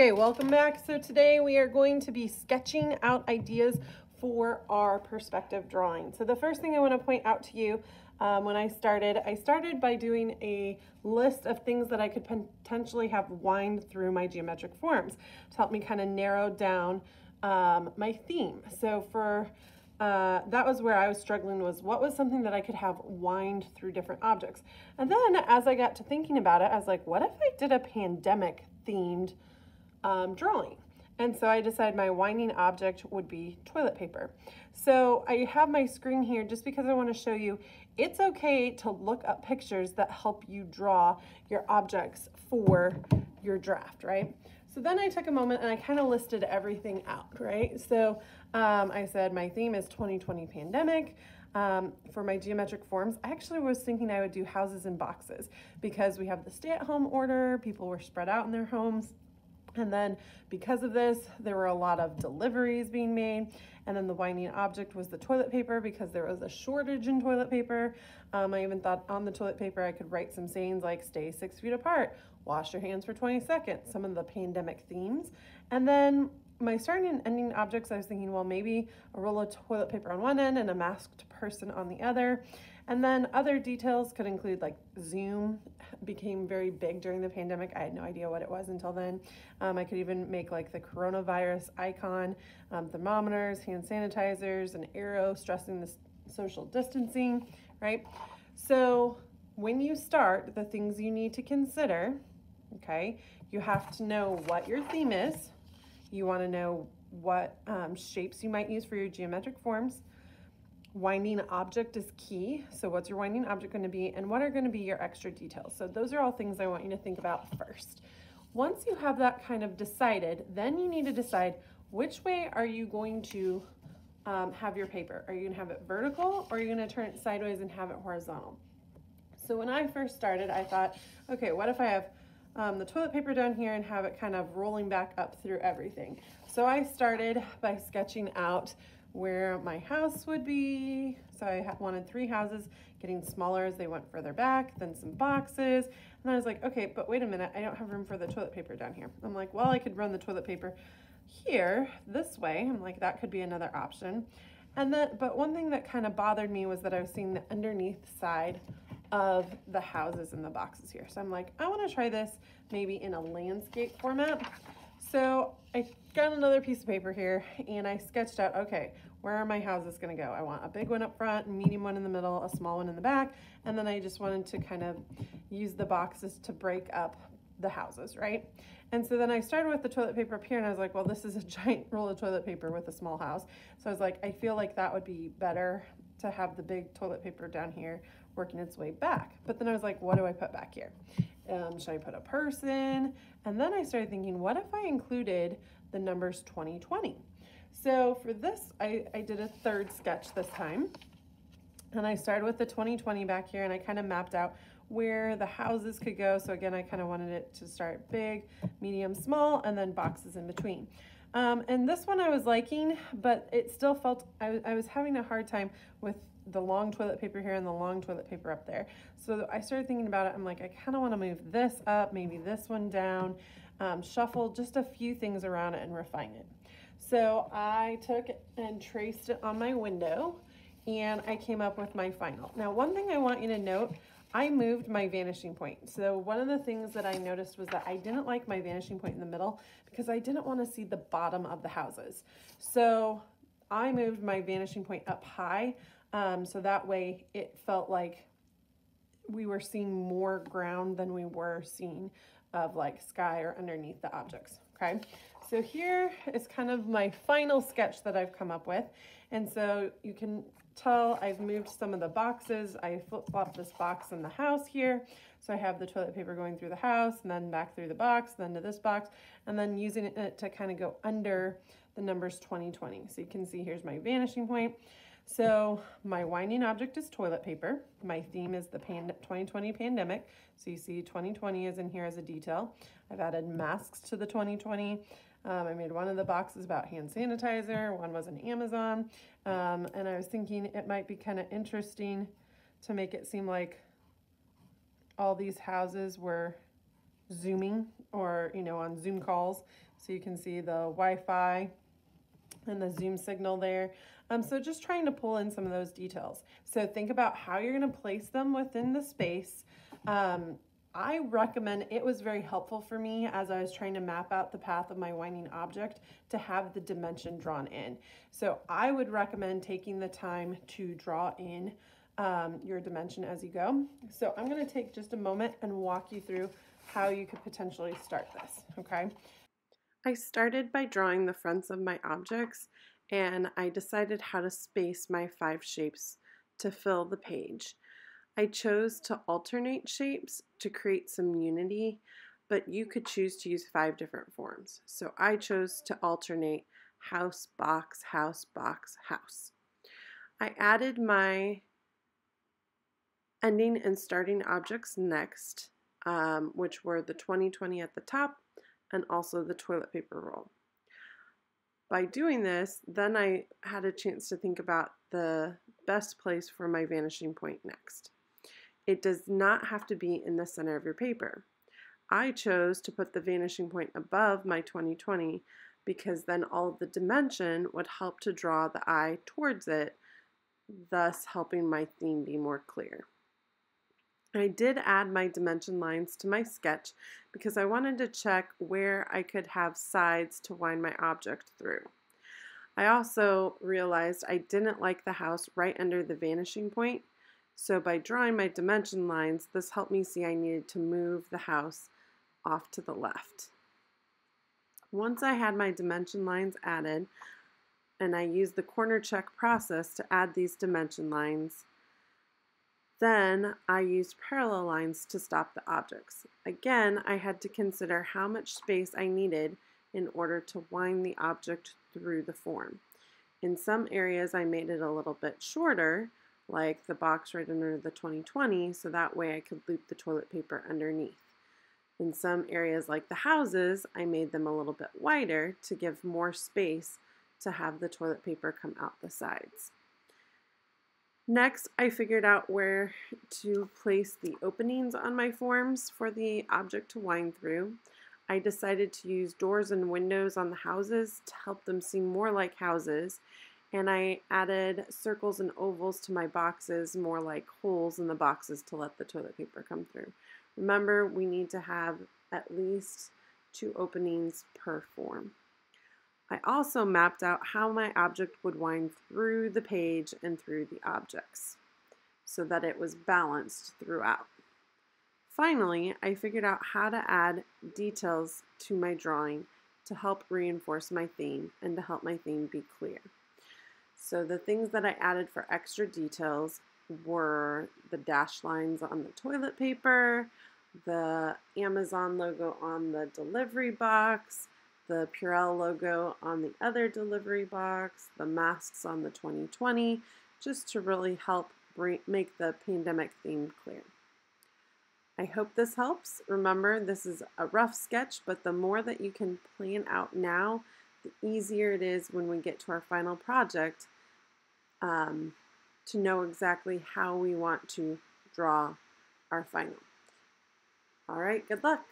Okay, welcome back. So today we are going to be sketching out ideas for our perspective drawing. So the first thing I want to point out to you, when I started by doing a list of things that I could potentially have wind through my geometric forms to help me kind of narrow down my theme. So for that was where I was struggling, was what was something that I could have wind through different objects. And then as I got to thinking about it, I was like, what if I did a pandemic themed drawing? And so I decided my winding object would be toilet paper. So I have my screen here just because I want to show you it's okay to look up pictures that help you draw your objects for your draft, right? So then I took a moment and I kind of listed everything out, right? So I said my theme is 2020 pandemic. For my geometric forms, I actually was thinking I would do houses and boxes because we have the stay-at-home order, people were spread out in their homes. And then because of this, there were a lot of deliveries being made. And then the winding object was the toilet paper because there was a shortage in toilet paper. I even thought on the toilet paper, I could write some sayings like stay 6 feet apart, wash your hands for 20 seconds, some of the pandemic themes. And then my starting and ending objects, I was thinking, well, maybe a roll of toilet paper on one end and a masked person on the other. And then other details could include like Zoom became very big during the pandemic. I had no idea what it was until then. I could even make like the coronavirus icon, thermometers, hand sanitizers, an arrow stressing the social distancing, right? So when you start, the things you need to consider, okay, you have to know what your theme is. You want to know what shapes you might use for your geometric forms. Winding object is key. So what's your winding object going to be, and what are going to be your extra details? So those are all things I want you to think about first. Once you have that kind of decided, then you need to decide which way are you going to have your paper. Are you going to have it vertical, or are you going to turn it sideways and have it horizontal? So when I first started, I thought, okay, what if I have the toilet paper down here and have it kind of rolling back up through everything? So I started by sketching out where my house would be. So I wanted 3 houses, getting smaller as they went further back, then some boxes. And then I was like, okay, but wait a minute, I don't have room for the toilet paper down here. I'm like, well, I could run the toilet paper here, this way. I'm like, that could be another option. And then, but one thing that kind of bothered me was that I was seeing the underneath side of the houses and the boxes here. So I'm like, I want to try this maybe in a landscape format. So I got another piece of paper here and I sketched out, okay, where are my houses going to go? I want a big one up front, a medium one in the middle, a small one in the back. And then I just wanted to kind of use the boxes to break up the houses, right? And so then I started with the toilet paper up here and I was like, well, this is a giant roll of toilet paper with a small house. So I was like, I feel like that would be better to have the big toilet paper down here working its way back. But then I was like, what do I put back here? Should I put a person? And then I started thinking, what if I included the numbers 2020? So for this, I did a third sketch this time. And I started with the 2020 back here and I kind of mapped out where the houses could go. So again, I kind of wanted it to start big, medium, small, and then boxes in between. And this one I was liking, but it still felt, I was having a hard time with the long toilet paper here and the long toilet paper up there. So I started thinking about it. I'm like, I kind of want to move this up, maybe this one down, shuffle just a few things around it and refine it. So I took and traced it on my window and I came up with my final. Now, one thing I want you to note, I moved my vanishing point. So one of the things that I noticed was that I didn't like my vanishing point in the middle because I didn't want to see the bottom of the houses. So I moved my vanishing point up high. So that way it felt like we were seeing more ground than we were seeing of like sky or underneath the objects, okay? So here is kind of my final sketch that I've come up with. And so you can tell I've moved some of the boxes. I flip-flopped this box in the house here. So I have the toilet paper going through the house and then back through the box, then to this box, and then using it to kind of go under the numbers 2020. So you can see here's my vanishing point. So my winding object is toilet paper. My theme is the 2020 pandemic. So you see 2020 is in here as a detail. I've added masks to the 2020. I made one of the boxes about hand sanitizer. One was an Amazon. And I was thinking it might be kind of interesting to make it seem like all these houses were Zooming or, on Zoom calls. So you can see the Wi-Fi and the zoom signal there. So just trying to pull in some of those details. So think about how you're going to place them within the space. I recommend, it was very helpful for me as I was trying to map out the path of my winding object to have the dimension drawn in. So I would recommend taking the time to draw in your dimension as you go. So I'm going to take just a moment and walk you through how you could potentially start this, okay? I started by drawing the fronts of my objects, and I decided how to space my 5 shapes to fill the page. I chose to alternate shapes to create some unity, but you could choose to use 5 different forms. So I chose to alternate house, box, house, box, house. I added my ending and starting objects next, which were the 2020 at the top and also the toilet paper roll. By doing this, then I had a chance to think about the best place for my vanishing point next. It does not have to be in the center of your paper. I chose to put the vanishing point above my 2020 because then all of the dimension would help to draw the eye towards it, thus helping my theme be more clear. I did add my dimension lines to my sketch because I wanted to check where I could have sides to wind my object through. I also realized I didn't like the house right under the vanishing point, so by drawing my dimension lines, this helped me see I needed to move the house off to the left. Once I had my dimension lines added, and I used the corner check process to add these dimension lines, then I used parallel lines to stop the objects. Again, I had to consider how much space I needed in order to wind the object through the form. In some areas, I made it a little bit shorter, like the box right under the 2020, so that way I could loop the toilet paper underneath. In some areas, like the houses, I made them a little bit wider to give more space to have the toilet paper come out the sides. Next, I figured out where to place the openings on my forms for the object to wind through. I decided to use doors and windows on the houses to help them seem more like houses, and I added circles and ovals to my boxes, more like holes in the boxes to let the toilet paper come through. Remember, we need to have at least 2 openings per form. I also mapped out how my object would wind through the page and through the objects so that it was balanced throughout. Finally, I figured out how to add details to my drawing to help reinforce my theme and to help my theme be clear. So the things that I added for extra details were the dash lines on the toilet paper, the Amazon logo on the delivery box, the Purell logo on the other delivery box, the masks on the 2020, just to really help make the pandemic theme clear. I hope this helps. Remember, this is a rough sketch, but the more that you can plan out now, the easier it is when we get to our final project to know exactly how we want to draw our final. All right, good luck.